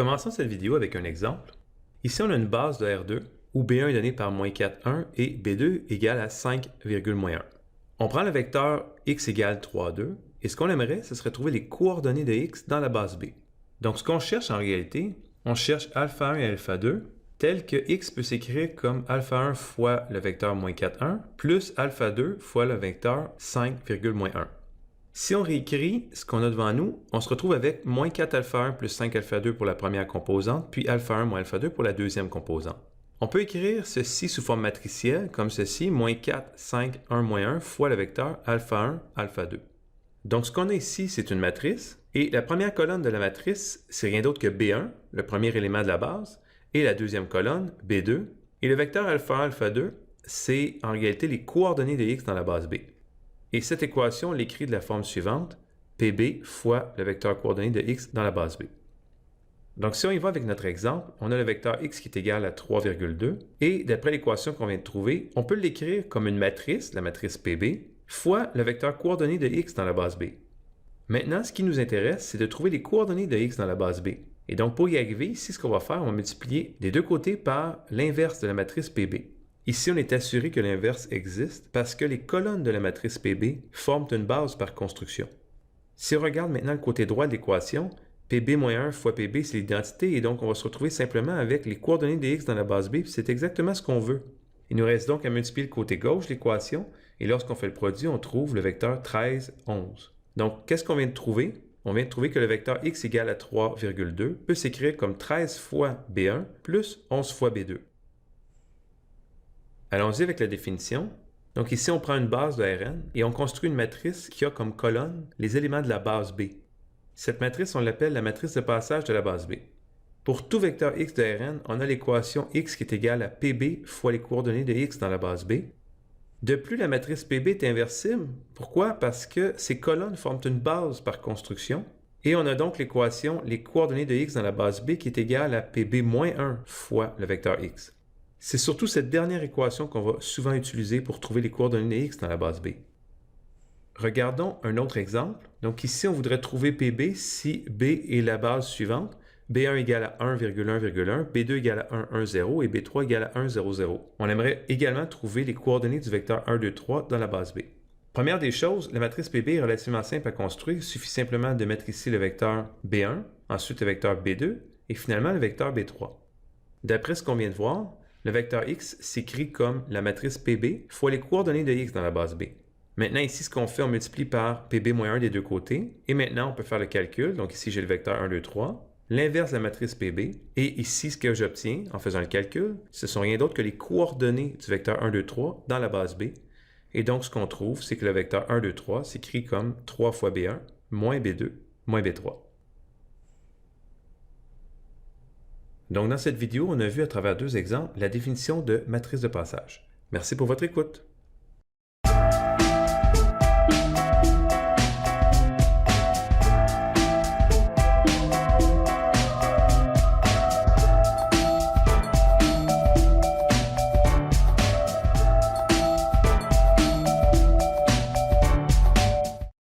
Commençons cette vidéo avec un exemple. Ici, on a une base de R2 où B1 est donné par -4,1 et B2 égale à 5,-1. On prend le vecteur x égale 3,2 et ce qu'on aimerait, ce serait trouver les coordonnées de x dans la base B. Donc, ce qu'on cherche en réalité, on cherche α1 et α2 tel que x peut s'écrire comme α1 fois le vecteur -4,1 plus α2 fois le vecteur 5,-1. Si on réécrit ce qu'on a devant nous, on se retrouve avec -4α1 plus 5α2 pour la première composante, puis α1 moins α2 pour la deuxième composante. On peut écrire ceci sous forme matricielle, comme ceci, -4, 5, 1, -1 fois le vecteur α1, α2. Donc, ce qu'on a ici, c'est une matrice, et la première colonne de la matrice, c'est rien d'autre que B1, le premier élément de la base, et la deuxième colonne, B2, et le vecteur α1, α2, c'est en réalité les coordonnées de x dans la base B. Et cette équation, on l'écrit de la forme suivante, PB fois le vecteur coordonné de x dans la base B. Donc, si on y va avec notre exemple, on a le vecteur x qui est égal à 3,2, et d'après l'équation qu'on vient de trouver, on peut l'écrire comme une matrice, la matrice PB, fois le vecteur coordonné de x dans la base B. Maintenant, ce qui nous intéresse, c'est de trouver les coordonnées de x dans la base B. Et donc, pour y arriver, ici, ce qu'on va faire, on va multiplier des deux côtés par l'inverse de la matrice PB. Ici, on est assuré que l'inverse existe parce que les colonnes de la matrice PB forment une base par construction. Si on regarde maintenant le côté droit de l'équation, PB-1 fois PB, c'est l'identité, et donc on va se retrouver simplement avec les coordonnées de x dans la base B, puis c'est exactement ce qu'on veut. Il nous reste donc à multiplier le côté gauche de l'équation, et lorsqu'on fait le produit, on trouve le vecteur 13, 11. Donc, qu'est-ce qu'on vient de trouver? On vient de trouver que le vecteur x égale à 3,2 peut s'écrire comme 13 fois B1 plus 11 fois B2. Allons-y avec la définition. Donc ici, on prend une base de Rn et on construit une matrice qui a comme colonne les éléments de la base B. Cette matrice, on l'appelle la matrice de passage de la base B. Pour tout vecteur x de Rn, on a l'équation x qui est égale à PB fois les coordonnées de x dans la base B. De plus, la matrice PB est inversible. Pourquoi? Parce que ces colonnes forment une base par construction. Et on a donc l'équation les coordonnées de x dans la base B qui est égale à PB-1 fois le vecteur x. C'est surtout cette dernière équation qu'on va souvent utiliser pour trouver les coordonnées de x dans la base B. Regardons un autre exemple. Donc ici, on voudrait trouver PB si B est la base suivante. B1 égale à 1,1,1, B2 égale à 1,1,0 et B3 égale à 1,0,0. On aimerait également trouver les coordonnées du vecteur 1, 2, 3 dans la base B. Première des choses, la matrice PB est relativement simple à construire. Il suffit simplement de mettre ici le vecteur B1, ensuite le vecteur B2 et finalement le vecteur B3. D'après ce qu'on vient de voir, le vecteur x s'écrit comme la matrice PB fois les coordonnées de x dans la base B. Maintenant, ici, ce qu'on fait, on multiplie par PB-1 des deux côtés. Et maintenant, on peut faire le calcul. Donc ici, j'ai le vecteur 1, 2, 3. L'inverse de la matrice PB. Et ici, ce que j'obtiens en faisant le calcul, ce ne sont rien d'autre que les coordonnées du vecteur 1, 2, 3 dans la base B. Et donc, ce qu'on trouve, c'est que le vecteur 1, 2, 3 s'écrit comme 3 fois B1 moins B2 moins B3. Donc, dans cette vidéo, on a vu à travers deux exemples la définition de matrice de passage. Merci pour votre écoute.